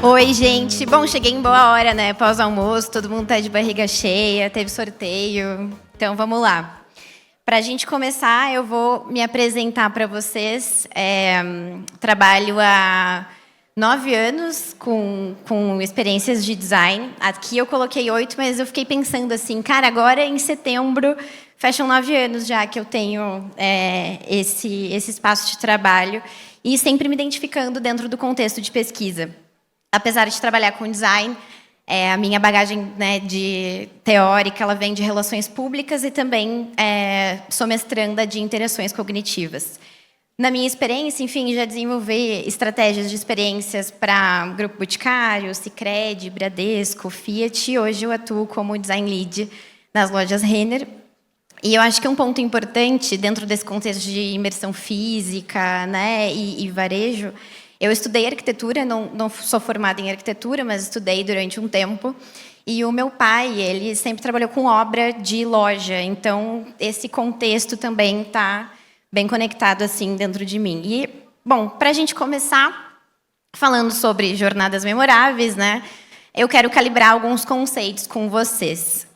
Oi, gente. Bom, cheguei em boa hora, né? Pós-almoço, todo mundo tá de barriga cheia, teve sorteio. Então, vamos lá. Para a gente começar, eu vou me apresentar para vocês. Trabalho há 9 anos com experiências de design. Aqui eu coloquei 8, mas eu fiquei pensando assim, cara, agora em setembro fecham 9 anos já que eu tenho esse espaço de trabalho e sempre me identificando dentro do contexto de pesquisa. Apesar de trabalhar com design, a minha bagagem, né, de teórica ela vem de relações públicas e também sou mestranda de interações cognitivas. Na minha experiência, enfim, já desenvolvi estratégias de experiências para Grupo Boticário, Sicredi, Bradesco, Fiat, e hoje eu atuo como design lead nas lojas Renner. E eu acho que um ponto importante dentro desse contexto de imersão física, né, e varejo. Eu estudei arquitetura, não sou formada em arquitetura, mas estudei durante um tempo. E o meu pai, ele sempre trabalhou com obra de loja. Então, esse contexto também está bem conectado assim dentro de mim. E, bom, para a gente começar falando sobre jornadas memoráveis, né? Eu quero calibrar alguns conceitos com vocês.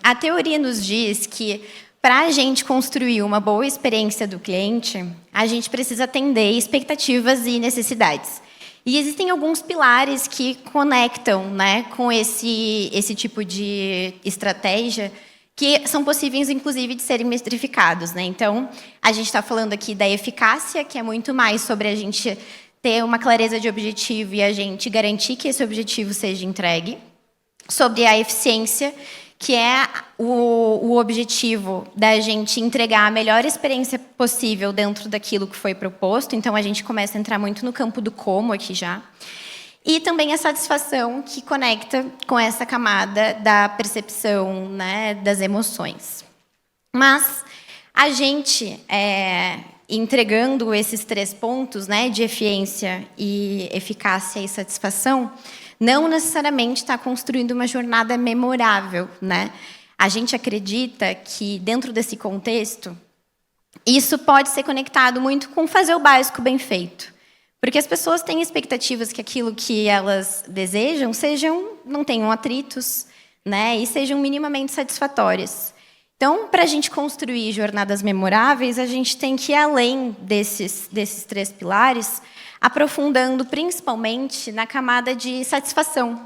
A teoria nos diz que para a gente construir uma boa experiência do cliente, a gente precisa atender expectativas e necessidades. E existem alguns pilares que conectam, né, com esse tipo de estratégia, que são possíveis, inclusive, de serem metrificados, né? Então, a gente está falando aqui da eficácia, que é muito mais sobre a gente ter uma clareza de objetivo e a gente garantir que esse objetivo seja entregue. Sobre a eficiência, que é o objetivo da gente entregar a melhor experiência possível dentro daquilo que foi proposto. Então, a gente começa a entrar muito no campo do como aqui já. E também a satisfação, que conecta com essa camada da percepção, né, das emoções. Mas a gente, entregando esses 3 pontos, né, de eficiência, e eficácia e satisfação, não necessariamente está construindo uma jornada memorável, né? A gente acredita que, dentro desse contexto, isso pode ser conectado muito com fazer o básico bem feito. Porque as pessoas têm expectativas que aquilo que elas desejam não tenham atritos, né? E sejam minimamente satisfatórias. Então, para a gente construir jornadas memoráveis, a gente tem que ir além desses 3 pilares, aprofundando principalmente na camada de satisfação.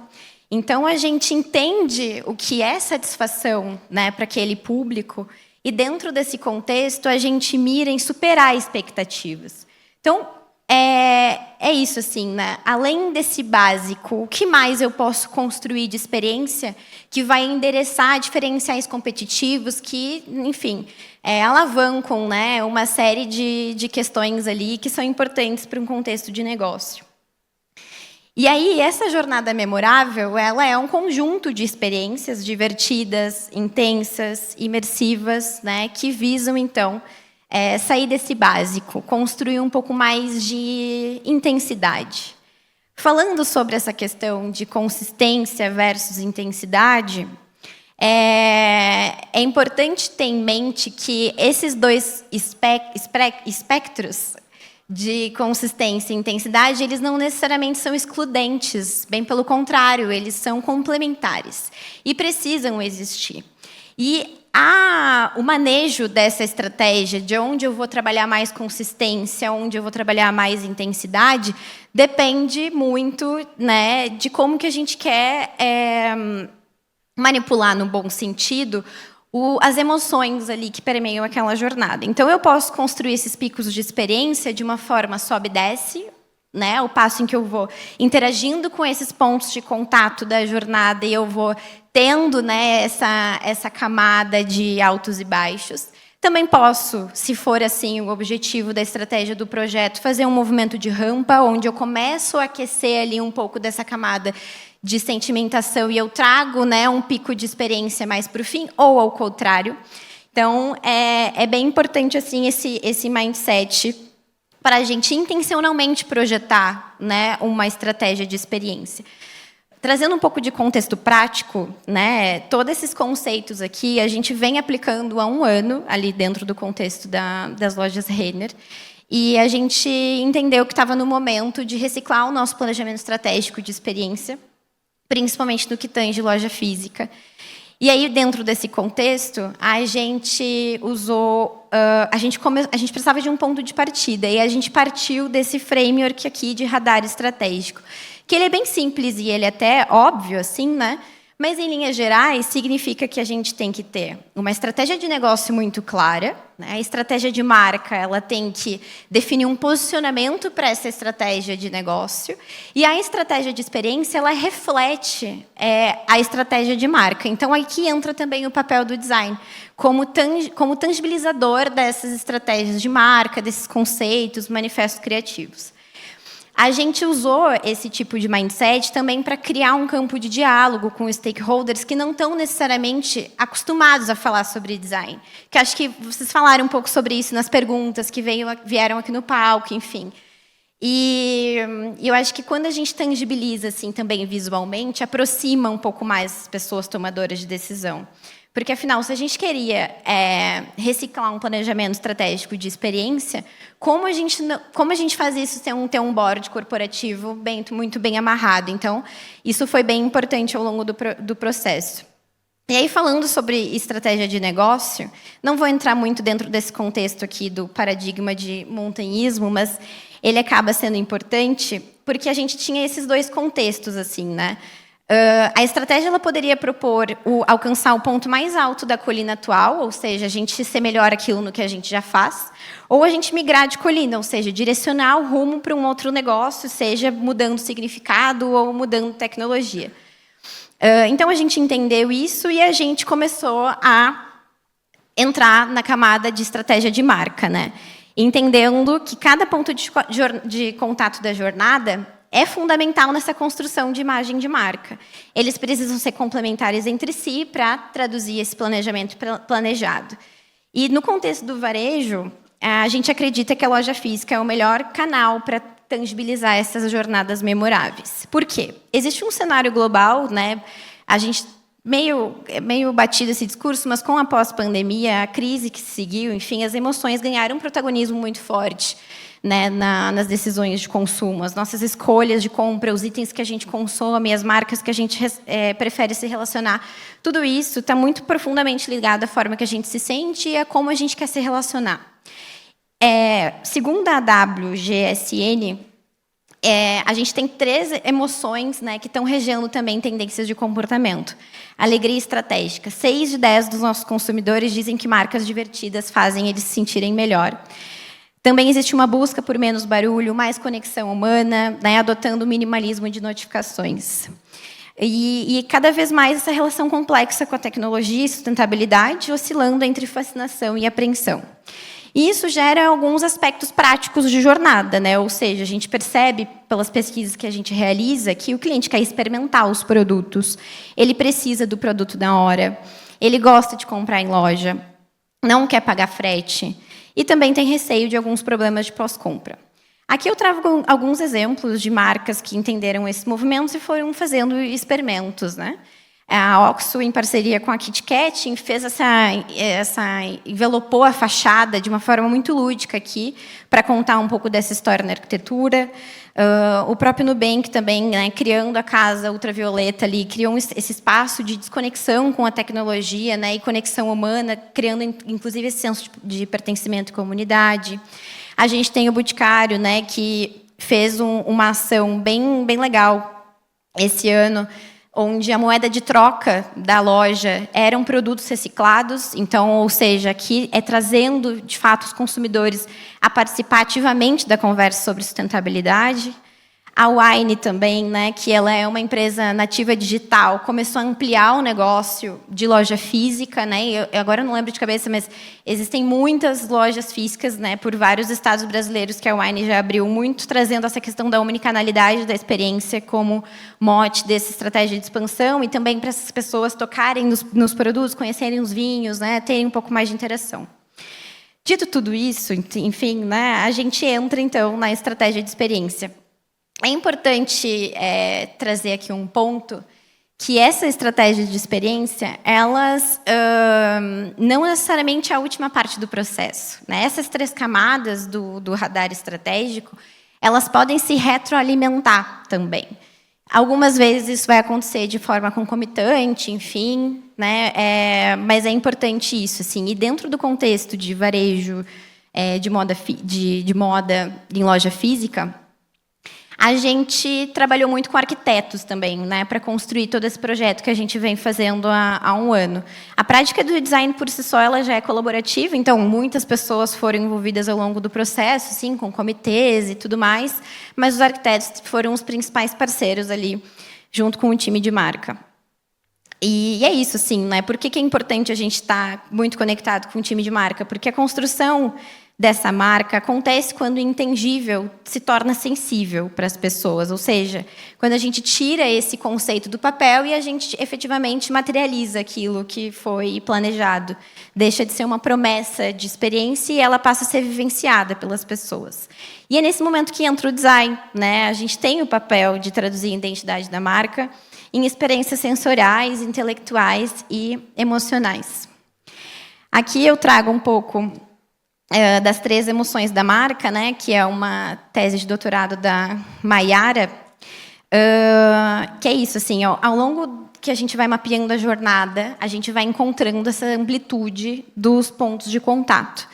Então, a gente entende o que é satisfação, né, para aquele público, e dentro desse contexto, a gente mira em superar expectativas. Então, é isso, assim, né? Além desse básico, o que mais eu posso construir de experiência que vai endereçar diferenciais competitivos que, enfim, alavancam, né, uma série de questões ali que são importantes para um contexto de negócio. E aí, essa jornada memorável, ela é um conjunto de experiências divertidas, intensas, imersivas, né, que visam, então, sair desse básico, construir um pouco mais de intensidade. Falando sobre essa questão de consistência versus intensidade, é importante ter em mente que esses 2 espectros de consistência e intensidade, eles não necessariamente são excludentes, bem pelo contrário, eles são complementares e precisam existir. E o manejo dessa estratégia, de onde eu vou trabalhar mais consistência, onde eu vou trabalhar mais intensidade, depende muito, né, de como que a gente quer manipular, no bom sentido, as emoções ali que permeiam aquela jornada. Então, eu posso construir esses picos de experiência de uma forma sobe e desce, né, o passo em que eu vou interagindo com esses pontos de contato da jornada e eu vou tendo, né, essa camada de altos e baixos. Também posso, se for assim o objetivo da estratégia do projeto, fazer um movimento de rampa, onde eu começo a aquecer ali um pouco dessa camada de sentimentação e eu trago, né, um pico de experiência mais para o fim, ou ao contrário. Então, é bem importante assim esse mindset para a gente intencionalmente projetar, né, uma estratégia de experiência. Trazendo um pouco de contexto prático, né, todos esses conceitos aqui a gente vem aplicando há 1 ano, ali dentro do contexto das lojas Renner. E a gente entendeu que estava no momento de reciclar o nosso planejamento estratégico de experiência, principalmente no que tange loja física. E aí, dentro desse contexto, a gente usou... a gente precisava de um ponto de partida, e a gente partiu desse framework aqui de radar estratégico, que ele é bem simples e ele é até óbvio, assim, né? Mas, em linhas gerais, significa que a gente tem que ter uma estratégia de negócio muito clara, né? A estratégia de marca, ela tem que definir um posicionamento para essa estratégia de negócio. E a estratégia de experiência, ela reflete a estratégia de marca. Então, aqui entra também o papel do design, como tangibilizador dessas estratégias de marca, desses conceitos, manifestos criativos. A gente usou esse tipo de mindset também para criar um campo de diálogo com os stakeholders que não estão necessariamente acostumados a falar sobre design. Que acho que vocês falaram um pouco sobre isso nas perguntas que vieram aqui no palco, enfim. E eu acho que quando a gente tangibiliza assim, também visualmente, aproxima um pouco mais as pessoas tomadoras de decisão. Porque, afinal, se a gente queria reciclar um planejamento estratégico de experiência, como a gente faz isso sem ter um board corporativo muito bem amarrado? Então, isso foi bem importante ao longo do processo. E aí, falando sobre estratégia de negócio, não vou entrar muito dentro desse contexto aqui do paradigma de montanhismo, mas ele acaba sendo importante porque a gente tinha esses dois contextos, assim, né? A estratégia ela poderia propor alcançar o ponto mais alto da colina atual, ou seja, a gente ser melhor aquilo no que a gente já faz, ou a gente migrar de colina, ou seja, direcionar o rumo para um outro negócio, seja mudando significado ou mudando tecnologia. Então, a gente entendeu isso e a gente começou a entrar na camada de estratégia de marca, né? Entendendo que cada ponto de contato da jornada é fundamental nessa construção de imagem de marca. Eles precisam ser complementares entre si para traduzir esse planejamento planejado. E, no contexto do varejo, a gente acredita que a loja física é o melhor canal para tangibilizar essas jornadas memoráveis. Por quê? Existe um cenário global, né? A gente meio batido esse discurso, mas com a pós-pandemia, a crise que se seguiu, enfim, as emoções ganharam um protagonismo muito forte, né, nas decisões de consumo, as nossas escolhas de compra, os itens que a gente consome, as marcas que a gente prefere se relacionar. Tudo isso está muito profundamente ligado à forma que a gente se sente e a como a gente quer se relacionar. Segundo a WGSN, a gente tem 3 emoções, né, que estão regendo também tendências de comportamento. Alegria estratégica. 6 de 10 dos nossos consumidores dizem que marcas divertidas fazem eles se sentirem melhor. Também existe uma busca por menos barulho, mais conexão humana, né, adotando o minimalismo de notificações. E cada vez mais essa relação complexa com a tecnologia e sustentabilidade, oscilando entre fascinação e apreensão. E isso gera alguns aspectos práticos de jornada, né? Ou seja, a gente percebe, pelas pesquisas que a gente realiza, que o cliente quer experimentar os produtos, ele precisa do produto na hora, ele gosta de comprar em loja, não quer pagar frete, e também tem receio de alguns problemas de pós-compra. Aqui eu trago alguns exemplos de marcas que entenderam esses movimentos e foram fazendo experimentos, né? A Oxo, em parceria com a Kit Kat, fez envelopou a fachada de uma forma muito lúdica aqui, para contar um pouco dessa história na arquitetura. O próprio Nubank também, né, criando a casa ultravioleta ali, criou esse espaço de desconexão com a tecnologia, né, e conexão humana, criando, inclusive, esse senso de pertencimento e comunidade. A gente tem o Boticário, né, que fez uma ação bem legal esse ano, onde a moeda de troca da loja eram produtos reciclados, então, ou seja, aqui trazendo, de fato, os consumidores a participar ativamente da conversa sobre sustentabilidade. A Wine também, né, que ela é uma empresa nativa digital, começou a ampliar o negócio de loja física, né? Eu agora não lembro de cabeça, mas existem muitas lojas físicas, né, por vários estados brasileiros que a Wine já abriu, muito trazendo essa questão da omnicanalidade da experiência como mote dessa estratégia de expansão e também para essas pessoas tocarem nos produtos, conhecerem os vinhos, né, terem um pouco mais de interação. Dito tudo isso, enfim, né, a gente entra então na estratégia de experiência. É importante trazer aqui um ponto que essa estratégia de experiência, elas não necessariamente é a última parte do processo, né? Essas 3 camadas do radar estratégico, elas podem se retroalimentar também. Algumas vezes isso vai acontecer de forma concomitante, enfim, né? Mas é importante isso, assim. E dentro do contexto de varejo, de moda em loja física, a gente trabalhou muito com arquitetos também, né, para construir todo esse projeto que a gente vem fazendo há 1 ano. A prática do design por si só ela já é colaborativa, então muitas pessoas foram envolvidas ao longo do processo, sim, com comitês e tudo mais, mas os arquitetos foram os principais parceiros ali, junto com o time de marca. E é isso, sim, né? Por que é importante a gente estar muito conectado com o time de marca? Porque a construção dessa marca acontece quando o intangível se torna sensível para as pessoas, ou seja, quando a gente tira esse conceito do papel e a gente efetivamente materializa aquilo que foi planejado. Deixa de ser uma promessa de experiência e ela passa a ser vivenciada pelas pessoas. E é nesse momento que entra o design, né? A gente tem o papel de traduzir a identidade da marca em experiências sensoriais, intelectuais e emocionais. Aqui eu trago um pouco das 3 emoções da marca, né, que é uma tese de doutorado da Maiara, que é isso, assim, ao longo que a gente vai mapeando a jornada, a gente vai encontrando essa amplitude dos pontos de contato.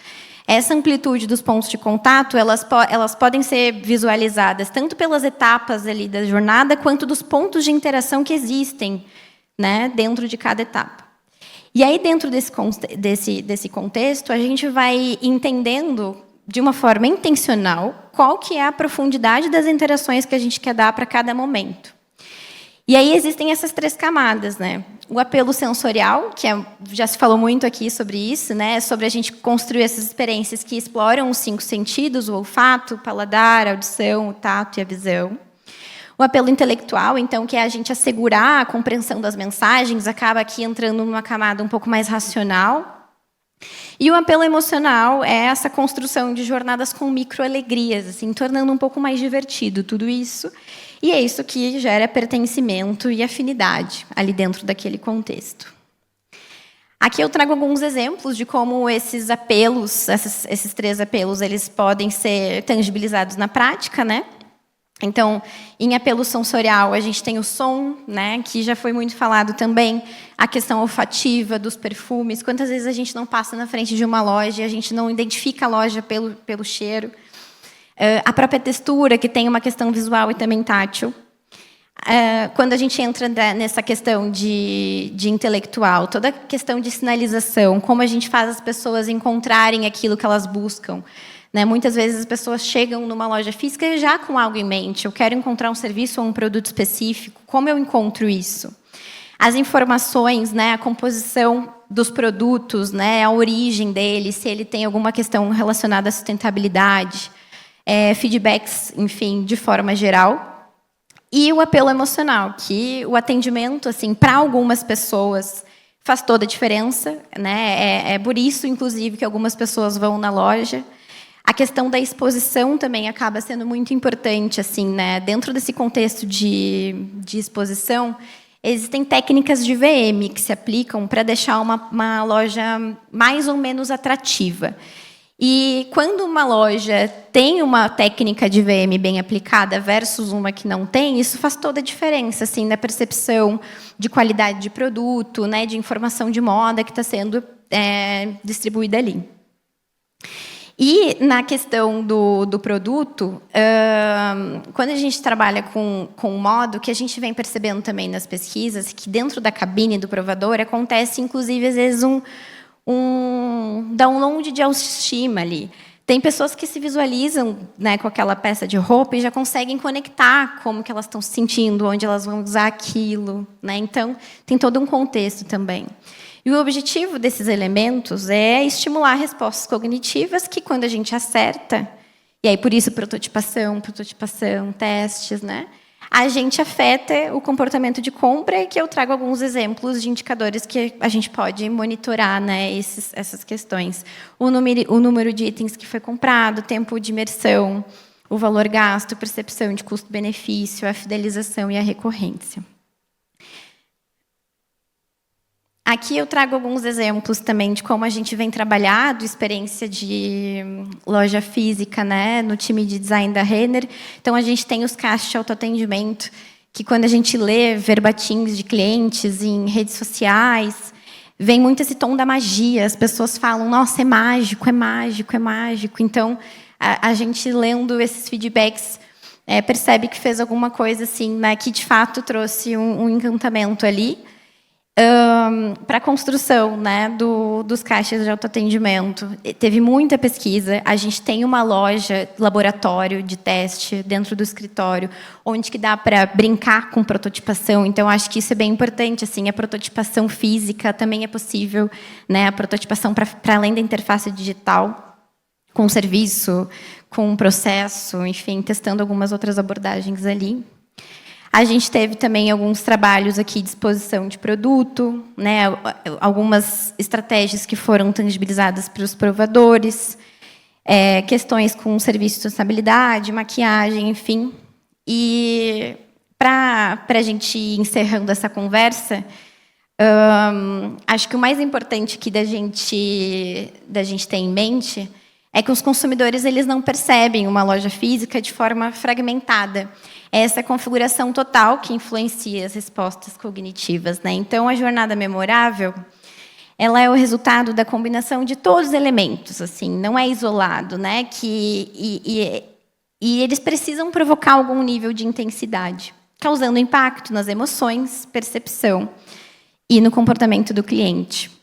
Essa amplitude dos pontos de contato, elas podem ser visualizadas tanto pelas etapas ali da jornada, quanto dos pontos de interação que existem, né, dentro de cada etapa. E aí, dentro desse contexto, a gente vai entendendo, de uma forma intencional, qual que é a profundidade das interações que a gente quer dar para cada momento. E aí existem essas 3 camadas, né? O apelo sensorial, que já se falou muito aqui sobre isso, né? Sobre a gente construir essas experiências que exploram os 5 sentidos, o olfato, o paladar, a audição, o tato e a visão. O apelo intelectual, então, que é a gente assegurar a compreensão das mensagens, acaba aqui entrando numa camada um pouco mais racional. E o apelo emocional é essa construção de jornadas com microalegrias, assim, tornando um pouco mais divertido tudo isso. E é isso que gera pertencimento e afinidade ali dentro daquele contexto. Aqui eu trago alguns exemplos de como esses apelos, esses 3 apelos, eles podem ser tangibilizados na prática, né? Então, em apelo sensorial, a gente tem o som, né, que já foi muito falado também, a questão olfativa dos perfumes. Quantas vezes a gente não passa na frente de uma loja e a gente não identifica a loja pelo cheiro? A própria textura, que tem uma questão visual e também tátil. Quando a gente entra nessa questão de intelectual, toda a questão de sinalização, como a gente faz as pessoas encontrarem aquilo que elas buscam. Né? Muitas vezes as pessoas chegam numa loja física já com algo em mente. Eu quero encontrar um serviço ou um produto específico. Como eu encontro isso? As informações, né? A composição dos produtos, né? A origem dele, se ele tem alguma questão relacionada à sustentabilidade, feedbacks, enfim, de forma geral. E o apelo emocional, que o atendimento, assim, para algumas pessoas faz toda a diferença, né? É por isso, inclusive, que algumas pessoas vão na loja. A questão da exposição também acaba sendo muito importante, assim, né? Dentro desse contexto de exposição, existem técnicas de VM que se aplicam para deixar uma loja mais ou menos atrativa. E quando uma loja tem uma técnica de VM bem aplicada versus uma que não tem, isso faz toda a diferença, assim, na percepção de qualidade de produto, né? De informação de moda que está sendo distribuída ali. E na questão do produto, quando a gente trabalha com moda, o que a gente vem percebendo também nas pesquisas, que dentro da cabine do provador acontece, inclusive, às vezes, um download de autoestima ali. Tem pessoas que se visualizam, né, com aquela peça de roupa e já conseguem conectar como que elas estão se sentindo, onde elas vão usar aquilo. Né? Então, tem todo um contexto também. E o objetivo desses elementos é estimular respostas cognitivas que, quando a gente acerta, e aí por isso prototipação, testes, né? A gente afeta o comportamento de compra, e que eu trago alguns exemplos de indicadores que a gente pode monitorar, né, essas questões. O número de itens que foi comprado, o tempo de imersão, o valor gasto, percepção de custo-benefício, a fidelização e a recorrência. Aqui eu trago alguns exemplos também de como a gente vem trabalhando experiência de loja física, né, no time de design da Renner. Então, a gente tem os caixas de autoatendimento, que quando a gente lê verbatins de clientes em redes sociais, vem muito esse tom da magia. As pessoas falam, nossa, é mágico, é mágico, é mágico. Então, a gente lendo esses feedbacks, percebe que fez alguma coisa assim, né, que de fato trouxe um encantamento ali. Para a construção, né, dos caixas de autoatendimento. Teve muita pesquisa. A gente tem uma loja, laboratório de teste dentro do escritório, onde que dá para brincar com prototipação. Então, acho que isso é bem importante. Assim, a prototipação física também é possível, né, a prototipação para além da interface digital, com serviço, com processo, enfim, testando algumas outras abordagens ali. A gente teve também alguns trabalhos aqui de exposição de produto, né, algumas estratégias que foram tangibilizadas para os provadores, questões com serviço de sustentabilidade, maquiagem, enfim. E, para a gente ir encerrando essa conversa, acho que o mais importante aqui da gente ter em mente é que os consumidores eles não percebem uma loja física de forma fragmentada. É essa configuração total que influencia as respostas cognitivas, né? Então, a jornada memorável, ela é o resultado da combinação de todos os elementos, assim, não é isolado, né? E eles precisam provocar algum nível de intensidade, causando impacto nas emoções, percepção e no comportamento do cliente.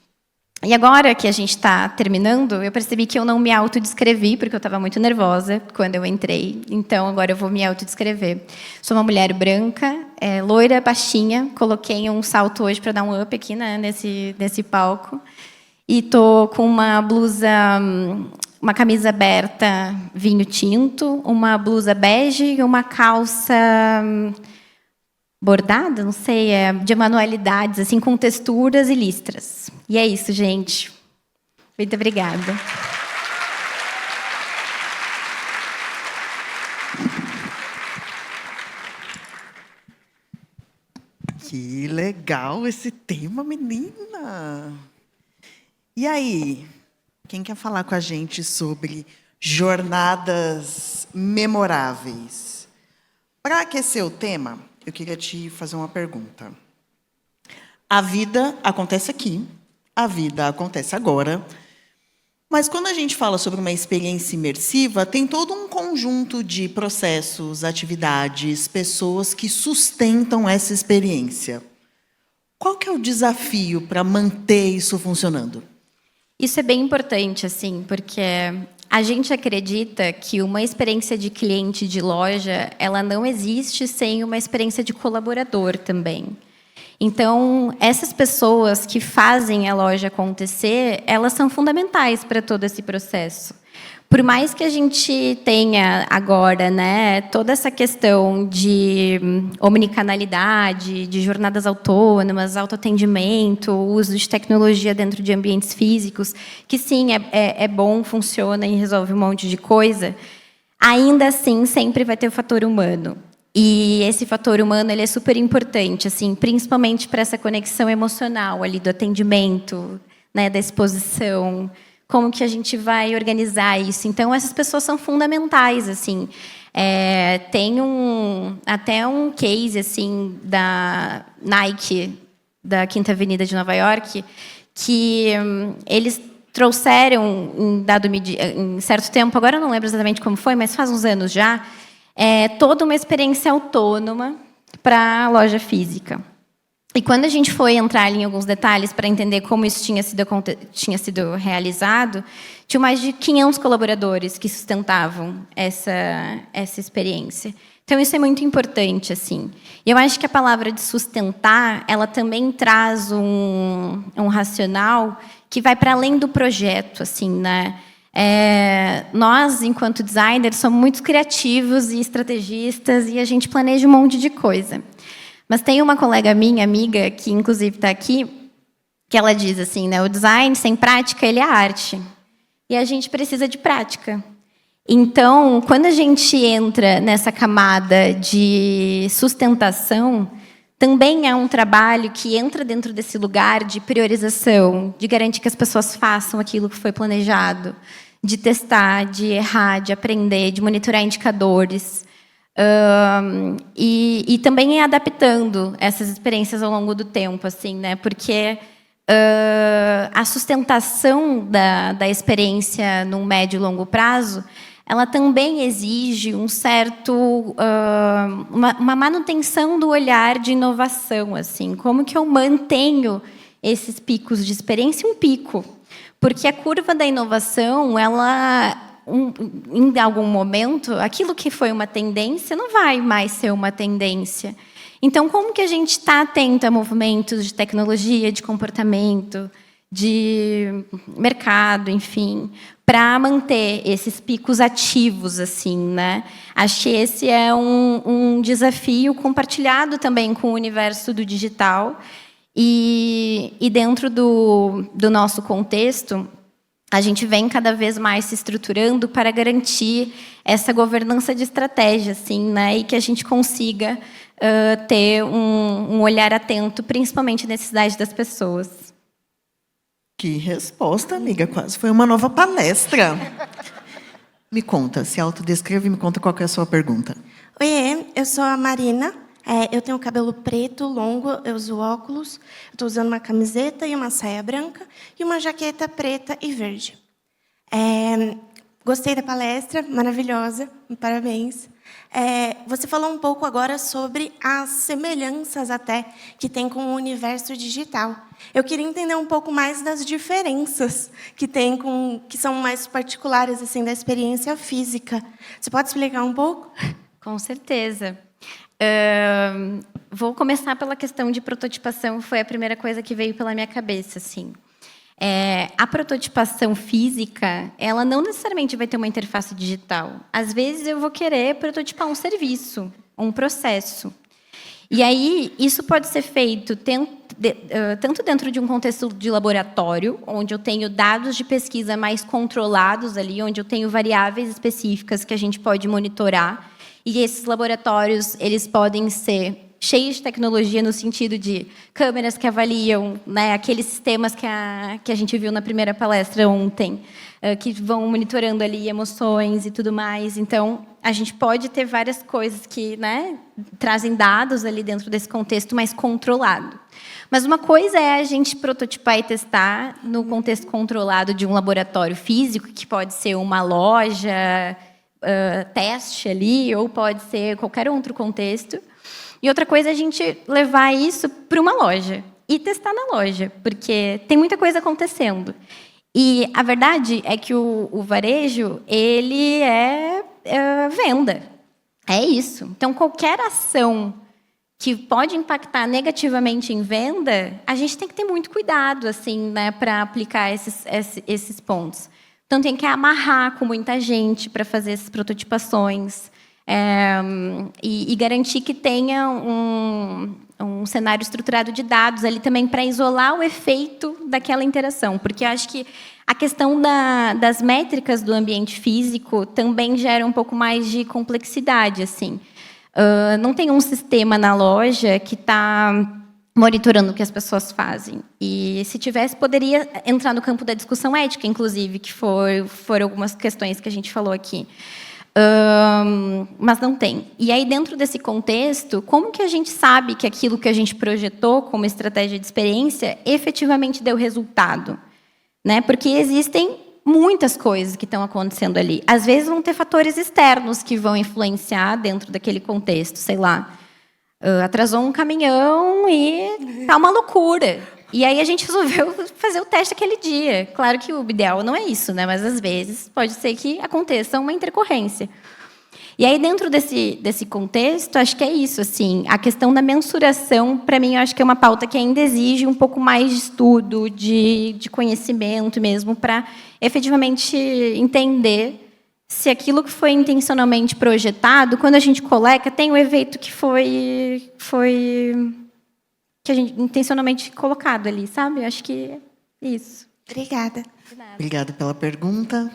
E agora que a gente está terminando, eu percebi que eu não me autodescrevi, porque eu estava muito nervosa quando eu entrei. Então, agora eu vou me autodescrever. Sou uma mulher branca, loira, baixinha. Coloquei um salto hoje para dar um up aqui, né, nesse palco. E estou com uma blusa, uma camisa aberta, vinho tinto, uma blusa bege e uma calça bordada, não sei, de manualidades, assim, com texturas e listras. E é isso, gente. Muito obrigada. Que legal esse tema, menina! E aí, quem quer falar com a gente sobre jornadas memoráveis? Para aquecer o tema, eu queria te fazer uma pergunta. A vida acontece aqui, a vida acontece agora, mas quando a gente fala sobre uma experiência imersiva, tem todo um conjunto de processos, atividades, pessoas que sustentam essa experiência. Qual que é o desafio para manter isso funcionando? Isso é bem importante, assim, porque a gente acredita que uma experiência de cliente de loja, ela não existe sem uma experiência de colaborador também. Então, essas pessoas que fazem a loja acontecer, elas são fundamentais para todo esse processo. Por mais que a gente tenha agora, né, toda essa questão de omnicanalidade, de jornadas autônomas, autoatendimento, uso de tecnologia dentro de ambientes físicos, que sim, é bom, funciona e resolve um monte de coisa, ainda assim sempre vai ter o fator humano. E esse fator humano ele é super importante, assim, principalmente para essa conexão emocional ali do atendimento, né, da exposição. Como que a gente vai organizar isso? Então, essas pessoas são fundamentais, assim. Tem até um case, assim, da Nike, da Quinta Avenida de Nova York, que eles trouxeram, em certo tempo, agora eu não lembro exatamente como foi, mas faz uns anos já, toda uma experiência autônoma para a loja física. E quando a gente foi entrar ali em alguns detalhes para entender como isso tinha sido realizado, tinha mais de 500 colaboradores que sustentavam essa experiência. Então, isso é muito importante, assim. E eu acho que a palavra de sustentar, ela também traz um racional que vai para além do projeto, assim, né? Nós, enquanto designers, somos muito criativos e estrategistas e a gente planeja um monte de coisa. Mas tem uma colega minha, amiga, que inclusive está aqui, que ela diz assim, né, o design sem prática, ele é arte. E a gente precisa de prática. Então, quando a gente entra nessa camada de sustentação, também é um trabalho que entra dentro desse lugar de priorização, de garantir que as pessoas façam aquilo que foi planejado, de testar, de errar, de aprender, de monitorar indicadores. E também é adaptando essas experiências ao longo do tempo, assim, né? Porque a sustentação da experiência num médio e longo prazo, ela também exige um certo uma manutenção do olhar de inovação, assim, como que eu mantenho esses picos de experiência um pico, porque a curva da inovação, ela em algum momento, aquilo que foi uma tendência não vai mais ser uma tendência. Então, como que a gente está atento a movimentos de tecnologia, de comportamento, de mercado, enfim, para manter esses picos ativos, assim, né? Acho que esse é um desafio compartilhado também com o universo do digital. E dentro do nosso contexto, a gente vem cada vez mais se estruturando para garantir essa governança de estratégia, assim, né? E que a gente consiga ter um olhar atento, principalmente à necessidade das pessoas. Que resposta, amiga. Quase foi uma nova palestra. Me conta, se autodescreve e me conta qual que é a sua pergunta. Oiê, eu sou a Marina. Eu tenho cabelo preto, longo, eu uso óculos. Estou usando uma camiseta e uma saia branca e uma jaqueta preta e verde. Gostei da palestra, maravilhosa, parabéns. Você falou um pouco agora sobre as semelhanças até que tem com o universo digital. Eu queria entender um pouco mais das diferenças que tem que são mais particulares assim da experiência física. Você pode explicar um pouco? Com certeza. Vou começar pela questão de prototipação, foi a primeira coisa que veio pela minha cabeça, assim. A prototipação física, ela não necessariamente vai ter uma interface digital. Às vezes, eu vou querer prototipar um serviço, um processo. E aí, isso pode ser feito tanto dentro de um contexto de laboratório, onde eu tenho dados de pesquisa mais controlados ali, onde eu tenho variáveis específicas que a gente pode monitorar. E esses laboratórios, eles podem ser cheios de tecnologia no sentido de câmeras que avaliam, né, aqueles sistemas que a gente viu na primeira palestra ontem, que vão monitorando ali emoções e tudo mais. Então, a gente pode ter várias coisas que, né, trazem dados ali dentro desse contexto mais controlado. Mas uma coisa é a gente prototipar e testar no contexto controlado de um laboratório físico, que pode ser uma loja, teste ali, ou pode ser qualquer outro contexto. E outra coisa é a gente levar isso para uma loja e testar na loja, porque tem muita coisa acontecendo. E a verdade é que o varejo, ele é venda. É isso. Então, qualquer ação que pode impactar negativamente em venda, a gente tem que ter muito cuidado, assim, né, para aplicar esses pontos. Então, tem que amarrar com muita gente para fazer essas prototipações. E garantir que tenha um cenário estruturado de dados ali também para isolar o efeito daquela interação. Porque eu acho que a questão das métricas do ambiente físico também gera um pouco mais de complexidade, assim. Não tem um sistema na loja que está monitorando o que as pessoas fazem. E, se tivesse, poderia entrar no campo da discussão ética, inclusive, que foram algumas questões que a gente falou aqui. Mas não tem. E aí, dentro desse contexto, como que a gente sabe que aquilo que a gente projetou como estratégia de experiência efetivamente deu resultado? Né? Porque existem muitas coisas que estão acontecendo ali. Às vezes, vão ter fatores externos que vão influenciar dentro daquele contexto. Sei lá, atrasou um caminhão e tá uma loucura. E aí a gente resolveu fazer o teste aquele dia. Claro que o ideal não é isso, né? Mas às vezes pode ser que aconteça uma intercorrência. E aí, dentro desse contexto, acho que é isso, assim, a questão da mensuração, para mim, eu acho que é uma pauta que ainda exige um pouco mais de estudo, de conhecimento mesmo, para efetivamente entender se aquilo que foi intencionalmente projetado, quando a gente coleca, tem o efeito que foi que a gente intencionalmente colocado ali, sabe? Eu acho que é isso. Obrigada. Obrigada pela pergunta.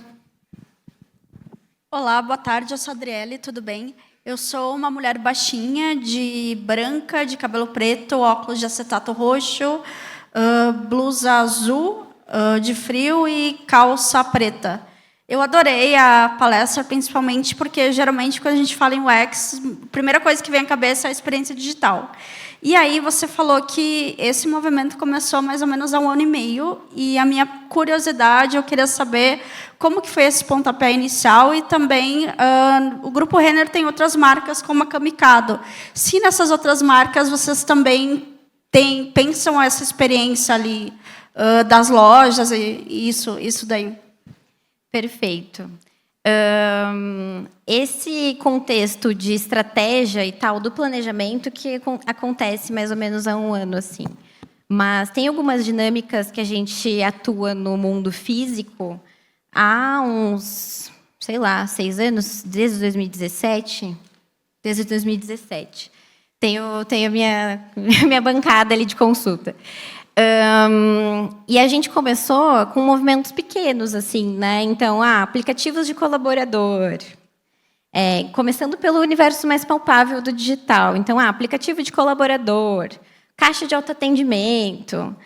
Olá, boa tarde, eu sou a Adriele, tudo bem? Eu sou uma mulher baixinha, branca, de cabelo preto, óculos de acetato roxo, blusa azul de frio e calça preta. Eu adorei a palestra, principalmente porque, geralmente, quando a gente fala em UX, a primeira coisa que vem à cabeça é a experiência digital. E aí você falou que esse movimento começou mais ou menos há 1 ano e meio, e a minha curiosidade, eu queria saber como que foi esse pontapé inicial, e também o Grupo Renner tem outras marcas, como a Kamikado. Se nessas outras marcas vocês também pensam essa experiência ali das lojas, e isso daí. Perfeito. Esse contexto de estratégia e tal, do planejamento, que acontece mais ou menos há 1 ano, assim. Mas tem algumas dinâmicas que a gente atua no mundo físico há uns, sei lá, 6 anos, desde 2017. Desde 2017. Tenho a minha bancada ali de consulta. E a gente começou com movimentos pequenos, assim, né? Então, aplicativos de colaborador. Começando pelo universo mais palpável do digital. Então, aplicativo de colaborador, caixa de autoatendimento,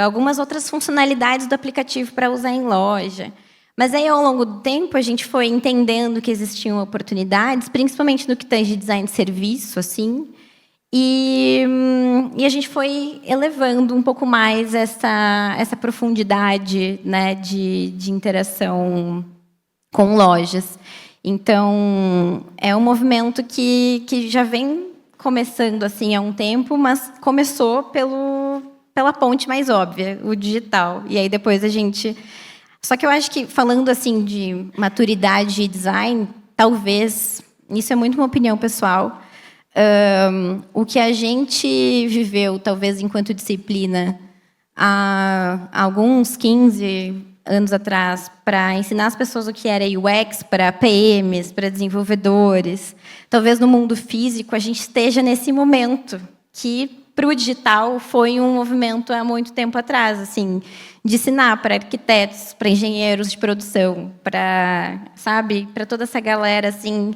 algumas outras funcionalidades do aplicativo para usar em loja. Mas aí, ao longo do tempo, a gente foi entendendo que existiam oportunidades, principalmente no que tange design de serviço, assim. E a gente foi elevando um pouco mais essa profundidade, né, de interação com lojas. Então, é um movimento que já vem começando assim há um tempo, mas começou pela ponte mais óbvia, o digital. E aí depois a gente... Só que eu acho que, falando assim de maturidade e design, talvez, isso é muito uma opinião pessoal, o que a gente viveu, talvez, enquanto disciplina, há alguns 15 anos atrás, para ensinar as pessoas o que era UX, para PMs, para desenvolvedores, talvez no mundo físico a gente esteja nesse momento, que, para o digital, foi um movimento há muito tempo atrás, assim, de ensinar para arquitetos, para engenheiros de produção, para toda essa galera, assim,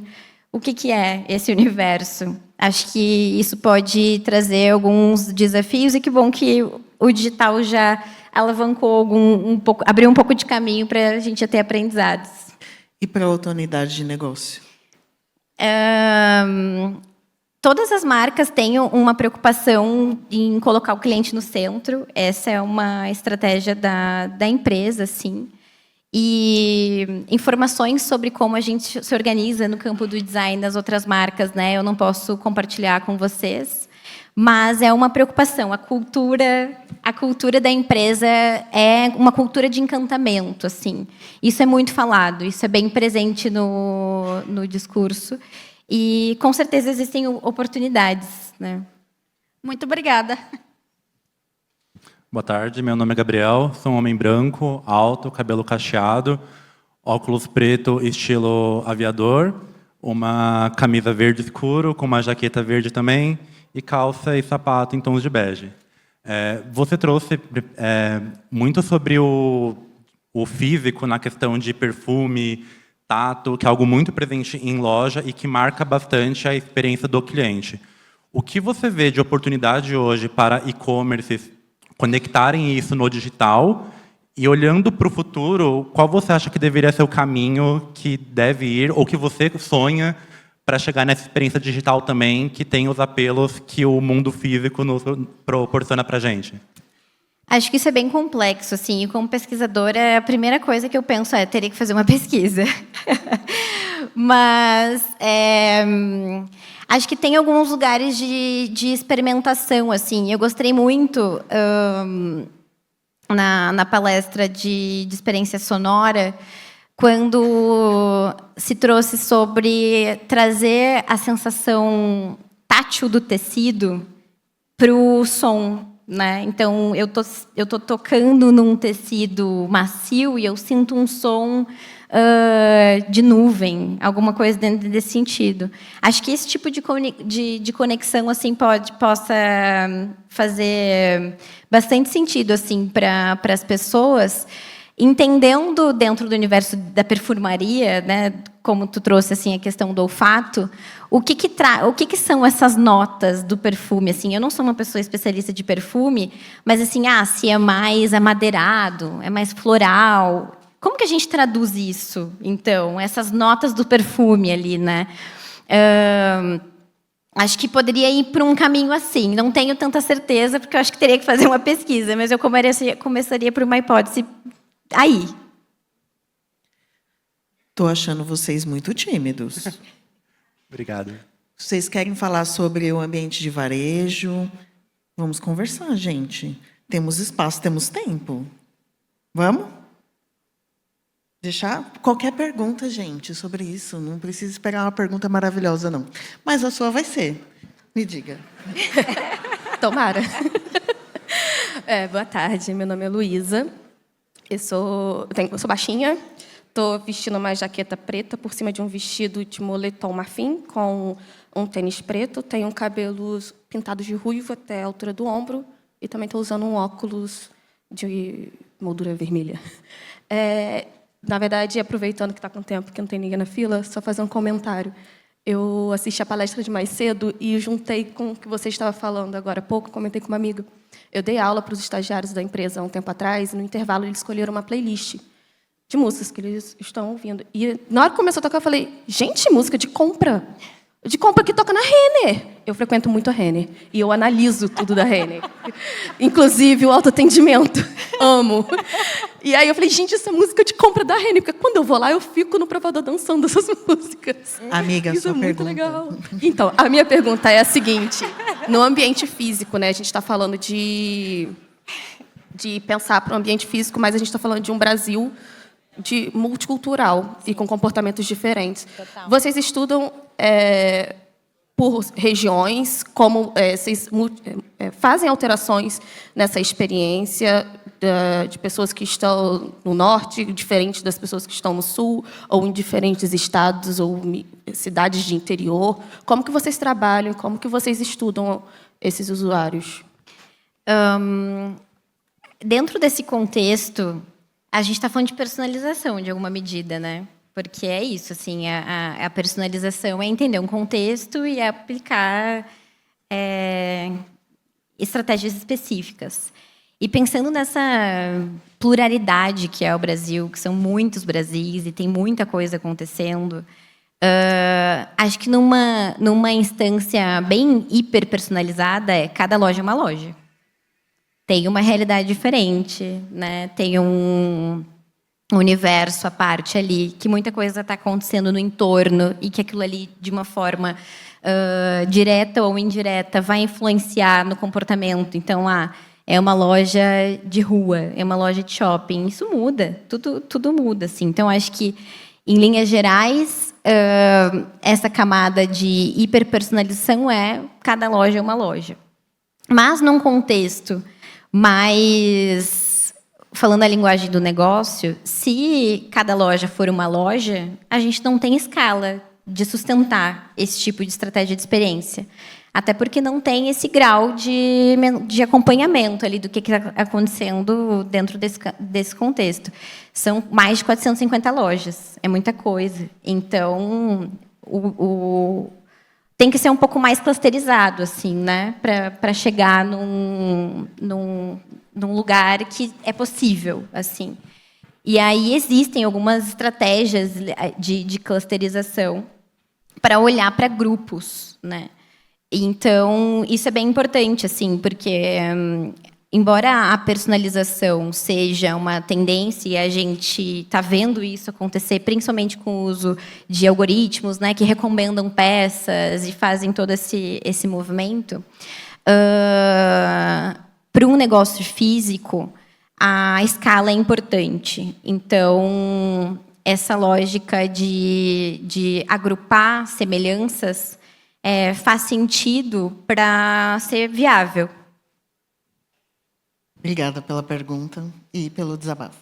o que é esse universo. Acho que isso pode trazer alguns desafios, e que bom que o digital já alavancou abriu um pouco de caminho para a gente ter aprendizados. E para outra unidade de negócio? Todas as marcas têm uma preocupação em colocar o cliente no centro. Essa é uma estratégia da empresa, sim. E informações sobre como a gente se organiza no campo do design das outras marcas, né? Eu não posso compartilhar com vocês, mas é uma preocupação. A cultura da empresa é uma cultura de encantamento, assim. Isso é muito falado, isso é bem presente no discurso. E, com certeza, existem oportunidades, né? Muito obrigada. Boa tarde, meu nome é Gabriel, sou um homem branco, alto, cabelo cacheado, óculos preto, estilo aviador, uma camisa verde escuro, com uma jaqueta verde também, e calça e sapato em tons de bege. Você trouxe muito sobre o físico na questão de perfume, tato, que é algo muito presente em loja e que marca bastante a experiência do cliente. O que você vê de oportunidade hoje para e-commerce conectarem isso no digital? E, olhando para o futuro, qual você acha que deveria ser o caminho que deve ir, ou que você sonha, para chegar nessa experiência digital também, que tem os apelos que o mundo físico nos proporciona para a gente? Acho que isso é bem complexo, assim. E, como pesquisadora, a primeira coisa que eu penso é teria que fazer uma pesquisa. Mas acho que tem alguns lugares de experimentação, assim. Eu gostei muito na palestra de experiência sonora, quando se trouxe sobre trazer a sensação tátil do tecido para o som, né? Então, eu tô tocando num tecido macio e eu sinto um som de nuvem, alguma coisa dentro desse sentido. Acho que esse tipo de conexão assim possa fazer bastante sentido assim para as pessoas. Entendendo dentro do universo da perfumaria, né, como tu trouxe assim a questão do olfato, o que são essas notas do perfume? Assim, eu não sou uma pessoa especialista de perfume, mas assim, se é mais amadeirado, é mais floral. Como que a gente traduz isso, então, essas notas do perfume ali, né? Acho que poderia ir para um caminho assim. Não tenho tanta certeza, porque eu acho que teria que fazer uma pesquisa, mas eu começaria por uma hipótese aí. Estou achando vocês muito tímidos. Obrigado. Vocês querem falar sobre o ambiente de varejo? Vamos conversar, gente. Temos espaço, temos tempo. Vamos? Deixar qualquer pergunta, gente, sobre isso. Não precisa esperar uma pergunta maravilhosa, não. Mas a sua vai ser. Me diga. Tomara. Boa tarde, meu nome é Luísa. Eu sou baixinha, estou vestindo uma jaqueta preta por cima de um vestido de moletom marfim, com um tênis preto. Tenho cabelos pintados de ruivo até a altura do ombro e também estou usando um óculos de moldura vermelha. Na verdade, aproveitando que está com tempo, que não tem ninguém na fila, só fazer um comentário. Eu assisti a palestra de mais cedo e juntei com o que você estava falando agora há pouco, comentei com uma amiga. Eu dei aula para os estagiários da empresa há um tempo atrás, e no intervalo eles escolheram uma playlist de músicas que eles estão ouvindo. E na hora que começou a tocar, eu falei, gente, música de compra. De compra que toca na Renner. Eu frequento muito a Renner. E eu analiso tudo da Renner. Inclusive o autoatendimento. Amo. E aí eu falei, gente, essa música de compra da Renner. Porque quando eu vou lá, eu fico no provador dançando essas músicas. Amiga, isso sua é muito pergunta. legal. Então, a minha pergunta é a seguinte. No ambiente físico, né? A gente está falando de pensar para o ambiente físico, mas a gente está falando de um Brasil multicultural e com comportamentos diferentes. Total. Vocês estudam por regiões, como vocês fazem alterações nessa experiência de pessoas que estão no norte, diferente das pessoas que estão no sul, ou em diferentes estados ou cidades de interior. Como que vocês trabalham, como que vocês estudam esses usuários? Dentro desse contexto, a gente está falando de personalização, de alguma medida, né? Porque é isso, assim, a personalização é entender um contexto e aplicar estratégias específicas. E pensando nessa pluralidade que é o Brasil, que são muitos Brasis e tem muita coisa acontecendo, acho que numa instância bem hiperpersonalizada, cada loja é uma loja. Tem uma realidade diferente, né? Tem um universo à parte ali, que muita coisa está acontecendo no entorno e que aquilo ali, de uma forma direta ou indireta, vai influenciar no comportamento. Então, é uma loja de rua, é uma loja de shopping. Isso muda, tudo muda, assim. Então, acho que, em linhas gerais, essa camada de hiperpersonalização cada loja é uma loja. Mas, num contexto mais, falando a linguagem do negócio, se cada loja for uma loja, a gente não tem escala de sustentar esse tipo de estratégia de experiência. Até porque não tem esse grau de acompanhamento ali do que está acontecendo dentro desse contexto. São mais de 450 lojas, é muita coisa. Então, tem que ser um pouco mais clusterizado, assim, né, para chegar num lugar que é possível, assim. E aí existem algumas estratégias de clusterização para olhar para grupos, né? Então, isso é bem importante, assim, porque, embora a personalização seja uma tendência, e a gente está vendo isso acontecer, principalmente com o uso de algoritmos, né, que recomendam peças e fazem todo esse movimento, para um negócio físico, a escala é importante. Então, essa lógica de agrupar semelhanças faz sentido para ser viável. Obrigada pela pergunta e pelo desabafo.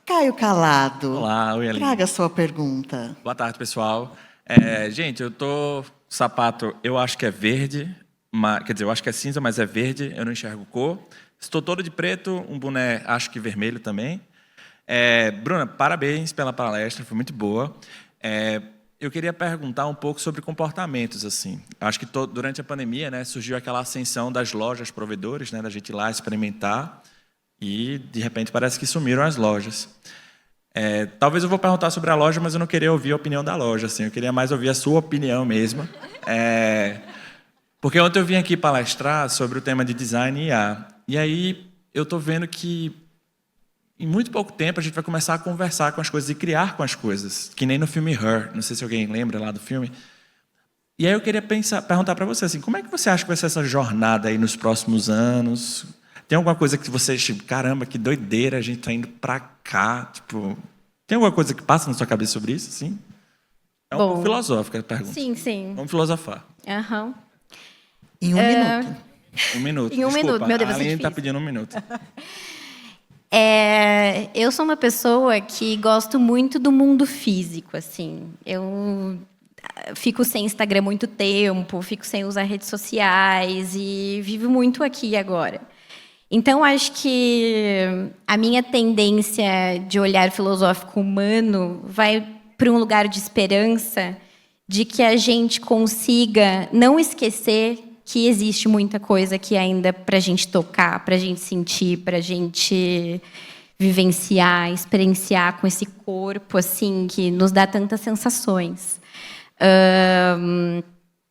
Caio Calado. Olá, oi, Aline. Traga a sua pergunta. Boa tarde, pessoal. Gente, sapato, eu acho que é verde, quer dizer, eu acho que é cinza, mas é verde, eu não enxergo cor. Estou todo de preto, um boné, acho que vermelho também. Bruna, parabéns pela palestra, foi muito boa. Eu queria perguntar um pouco sobre comportamentos, assim. Acho que durante a pandemia, né, surgiu aquela ascensão das lojas provedores, né, da gente ir lá experimentar, e, de repente, parece que sumiram as lojas. Talvez eu vou perguntar sobre a loja, mas eu não queria ouvir a opinião da loja, assim. Eu queria mais ouvir a sua opinião mesmo. Porque ontem eu vim aqui palestrar sobre o tema de design e IA. E aí eu estou vendo que, em muito pouco tempo, a gente vai começar a conversar com as coisas e criar com as coisas. Que nem no filme Her. Não sei se alguém lembra lá do filme. E aí eu queria perguntar para você, assim, como é que você acha que vai ser essa jornada aí nos próximos anos? Tem alguma coisa que você... Caramba, que doideira, a gente está indo para cá. Tipo, tem alguma coisa que passa na sua cabeça sobre isso? Assim? Um pouco filosófica a pergunta. Sim. Vamos filosofar. Aham. Em um minuto. Um minuto. Em um Desculpa, minuto, meu Deus, a vai ser Aline está difícil. pedindo um minuto. Eu sou uma pessoa que gosto muito do mundo físico, assim. Eu fico sem Instagram muito tempo, fico sem usar redes sociais e vivo muito aqui agora. Então, acho que a minha tendência de olhar filosófico humano vai para um lugar de esperança, de que a gente consiga não esquecer que existe muita coisa aqui ainda para a gente tocar, para a gente sentir, para a gente vivenciar, experienciar com esse corpo assim que nos dá tantas sensações.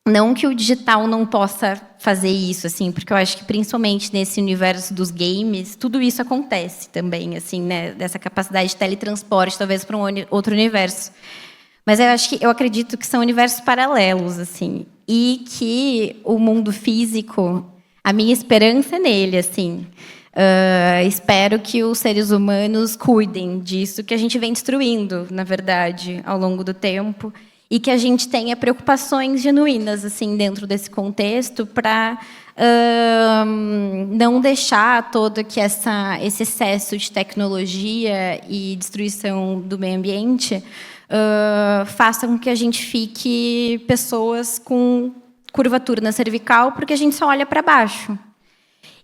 Não que o digital não possa fazer isso, assim, porque eu acho que principalmente nesse universo dos games, tudo isso acontece também, assim, né, dessa capacidade de teletransporte, talvez para um outro universo. Mas eu acredito que são universos paralelos, assim, e que o mundo físico, a minha esperança é nele, assim. Espero que os seres humanos cuidem disso que a gente vem destruindo, na verdade, ao longo do tempo, e que a gente tenha preocupações genuínas, assim, dentro desse contexto, para não deixar todo esse excesso de tecnologia e destruição do meio ambiente faça com que a gente fique pessoas com curvatura na cervical, porque a gente só olha para baixo.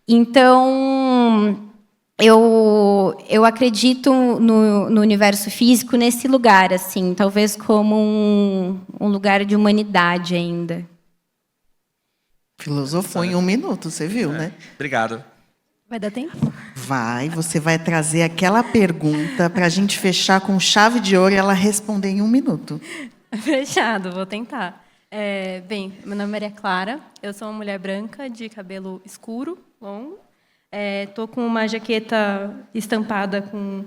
Então, eu acredito no universo físico nesse lugar, assim, talvez como um lugar de humanidade ainda. Filosofou em um minuto, você viu, né? Obrigado. Vai dar tempo? Você vai trazer aquela pergunta para a gente fechar com chave de ouro e ela responder em um minuto. Fechado, vou tentar. Bem, meu nome é Maria Clara, eu sou uma mulher branca de cabelo escuro, longo. Estou com uma jaqueta estampada com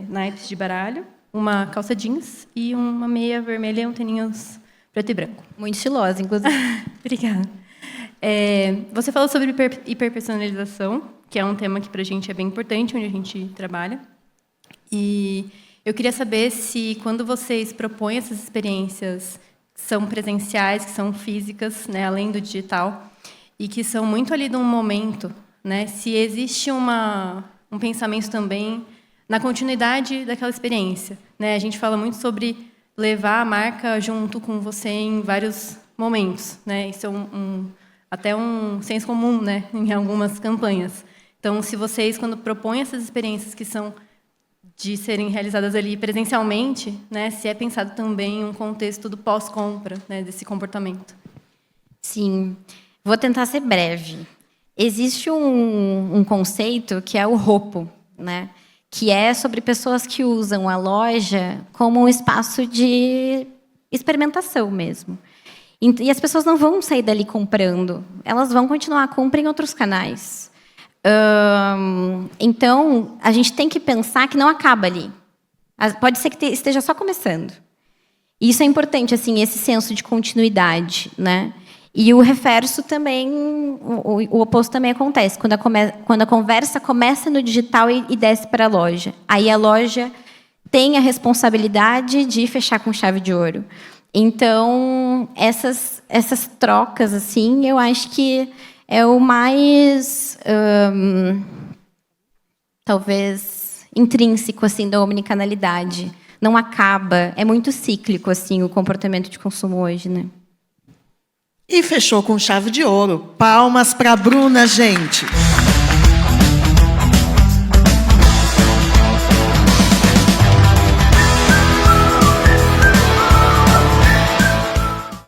naipes de baralho, uma calça jeans e uma meia vermelha e um teninhos preto e branco. Muito estilosa, inclusive. Obrigada. Você falou sobre hiperpersonalização, que é um tema que para a gente é bem importante, onde a gente trabalha. E eu queria saber se, quando vocês propõem essas experiências que são presenciais, que são físicas, né, além do digital, e que são muito ali de um momento, né, se existe um pensamento também na continuidade daquela experiência. Né? A gente fala muito sobre levar a marca junto com você em vários momentos. Né? Isso é até um senso comum, né, em algumas campanhas. Então, se vocês, quando propõem essas experiências que são de serem realizadas ali presencialmente, né, se é pensado também um contexto do pós-compra, né, desse comportamento. Sim. Vou tentar ser breve. Existe um conceito que é o ROPO, né, que é sobre pessoas que usam a loja como um espaço de experimentação mesmo. E as pessoas não vão sair dali comprando, elas vão continuar a comprar em outros canais. Então, a gente tem que pensar que não acaba ali. Pode ser que esteja só começando. E isso é importante, assim, esse senso de continuidade, né? E o reverso também, o oposto também acontece, quando a conversa começa no digital e desce para a loja. Aí a loja tem a responsabilidade de fechar com chave de ouro. Então, essas trocas, assim, eu acho que é o mais, talvez, intrínseco assim, da omnicanalidade. Não acaba, é muito cíclico assim, o comportamento de consumo hoje, né? E fechou com chave de ouro. Palmas para a Bruna, gente.